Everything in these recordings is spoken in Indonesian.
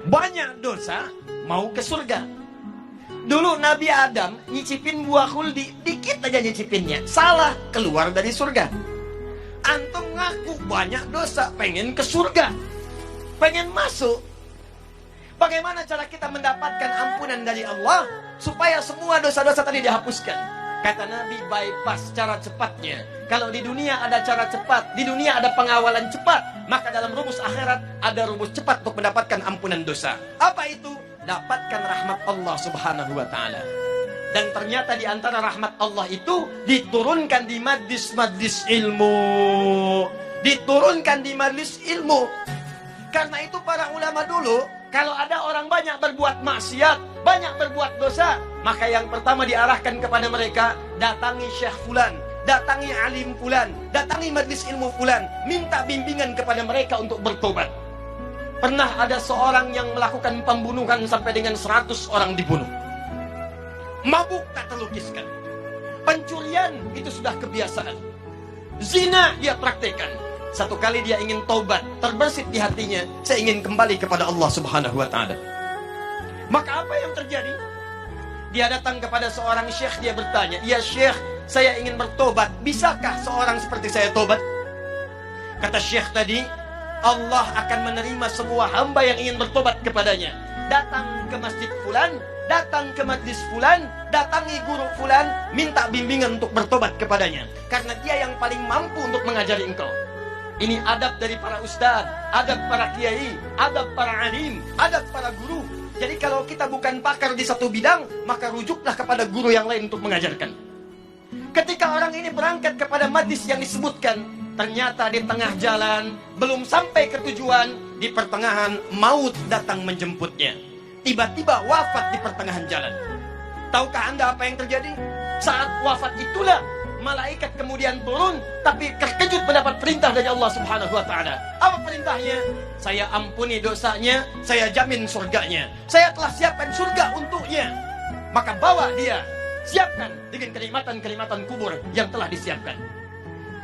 banyak dosa, mau ke surga. Dulu Nabi Adam nyicipin buah khuldi, dikit aja nyicipinnya, salah, keluar dari surga. Antum ngaku banyak dosa, pengen ke surga, pengen masuk. Bagaimana cara kita mendapatkan ampunan dari Allah supaya semua dosa-dosa tadi dihapuskan? Kata Nabi, bypass cara cepatnya. Kalau di dunia ada cara cepat, di dunia ada pengawalan cepat, maka dalam rumus akhirat ada rumus cepat untuk mendapatkan ampunan dosa. Apa itu? Dapatkan rahmat Allah subhanahu wa ta'ala. Dan ternyata di antara rahmat Allah itu diturunkan di majlis-majlis ilmu. Diturunkan di majlis ilmu. Karena itu para ulama dulu, kalau ada orang banyak berbuat maksiat, banyak berbuat dosa, maka yang pertama diarahkan kepada mereka, datangi Syekh Fulan, datangi alim Fulan, datangi majlis ilmu Fulan, minta bimbingan kepada mereka untuk bertobat. Pernah ada seorang yang melakukan pembunuhan sampai dengan 100 orang dibunuh. Mabuk tak terlukiskan. Pencurian itu sudah kebiasaan. Zina dia praktekkan. Satu kali dia ingin taubat, terbersit di hatinya, saya ingin kembali kepada Allah subhanahu wa ta'ala. Maka apa yang terjadi? Dia datang kepada seorang syekh, dia bertanya, "Ya syekh, saya ingin bertobat, bisakah seorang seperti saya tobat?" Kata syekh tadi, Allah akan menerima semua hamba yang ingin bertobat kepadanya. Datang ke masjid Fulan, datang ke majlis Fulan, datangi guru Fulan, minta bimbingan untuk bertobat kepadanya. Karena dia yang paling mampu untuk mengajari engkau. Ini adab dari para ustadz, adab para kiai, adab para alim, adab para guru. Jadi kalau kita bukan pakar di satu bidang, maka rujuklah kepada guru yang lain untuk mengajarkan. Ketika orang ini berangkat kepada majlis yang disebutkan, ternyata di tengah jalan, belum sampai ke tujuan, di pertengahan maut datang menjemputnya. Tiba-tiba wafat di pertengahan jalan. Tahukah Anda apa yang terjadi? Saat wafat itulah malaikat kemudian turun, tapi terkejut mendapat perintah dari Allah subhanahu wa ta'ala. Apa perintahnya? Saya ampuni dosanya, saya jamin surganya. Saya telah siapkan surga untuknya. Maka bawa dia, siapkan dengan kenikmatan-kenikmatan kubur yang telah disiapkan.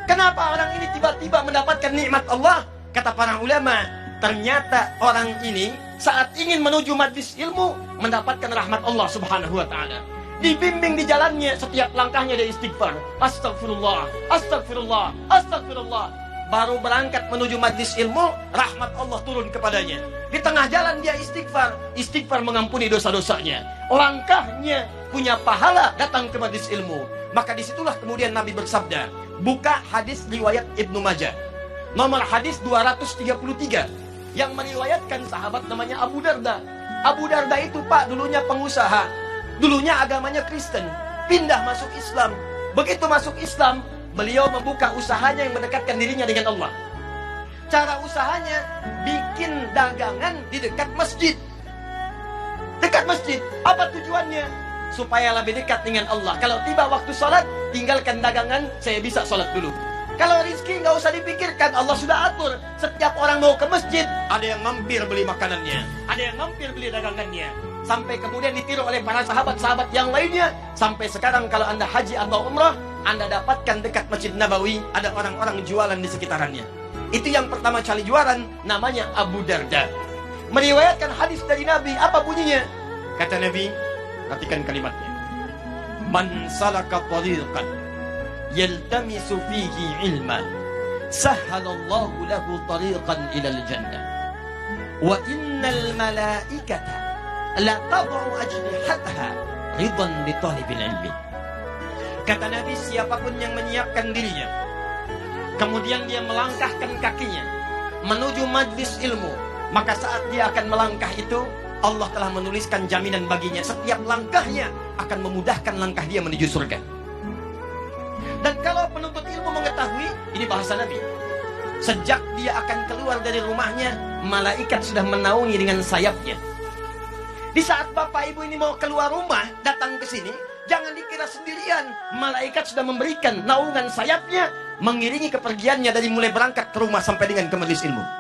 Kenapa orang ini tiba-tiba mendapatkan nikmat Allah? Kata para ulama, ternyata orang ini saat ingin menuju majlis ilmu mendapatkan rahmat Allah subhanahu wa ta'ala. Dibimbing di jalannya, setiap langkahnya dia istighfar. Astagfirullah, astagfirullah, astagfirullah. Baru berangkat menuju majlis ilmu, rahmat Allah turun kepadanya. Di tengah jalan dia istighfar, istighfar mengampuni dosa-dosanya. Langkahnya punya pahala datang ke majlis ilmu. Maka disitulah kemudian Nabi bersabda, buka hadis riwayat Ibnu Majah, nomor hadis 233, yang meriwayatkan sahabat namanya Abu Darda. Abu Darda itu Pak dulunya pengusaha, dulunya agamanya Kristen, pindah masuk Islam. Begitu masuk Islam, beliau membuka usahanya yang mendekatkan dirinya dengan Allah. Cara usahanya, bikin dagangan di dekat masjid. Dekat masjid, apa tujuannya? Supaya lebih dekat dengan Allah. Kalau tiba waktu sholat, tinggalkan dagangan, saya bisa sholat dulu. Kalau rizki nggak usah dipikirkan, Allah sudah atur. Setiap orang mau ke masjid, ada yang mampir beli makanannya, ada yang mampir beli dagangannya. Sampai kemudian ditiru oleh para sahabat-sahabat yang lainnya. Sampai sekarang kalau Anda haji atau umrah, Anda dapatkan dekat Masjid Nabawi, ada orang-orang jualan di sekitarannya. Itu yang pertama kali jualan, namanya Abu Darda. Meriwayatkan hadis dari Nabi, apa bunyinya? Kata Nabi, perhatikan kalimatnya. Man salaka tariqan yaltamisu fihi ilman, sahhalallahu lahu tariqan ilal jannah. Wa innal malaikata la tad'u ajnihataha ridan li talibil ilmi. Kata Nabi, siapapun yang menyiapkan dirinya, kemudian dia melangkahkan kakinya menuju majlis ilmu, maka saat dia akan melangkah itu, Allah telah menuliskan jaminan baginya. Setiap langkahnya akan memudahkan langkah dia menuju surga. Dan kalau penuntut ilmu mengetahui, ini bahasa Nabi, sejak dia akan keluar dari rumahnya, malaikat sudah menaungi dengan sayapnya. Di saat bapak ibu ini mau keluar rumah, datang ke sini, jangan dikira sendirian. Malaikat sudah memberikan naungan sayapnya, mengiringi kepergiannya dari mulai berangkat ke rumah sampai dengan ke majelis ilmu.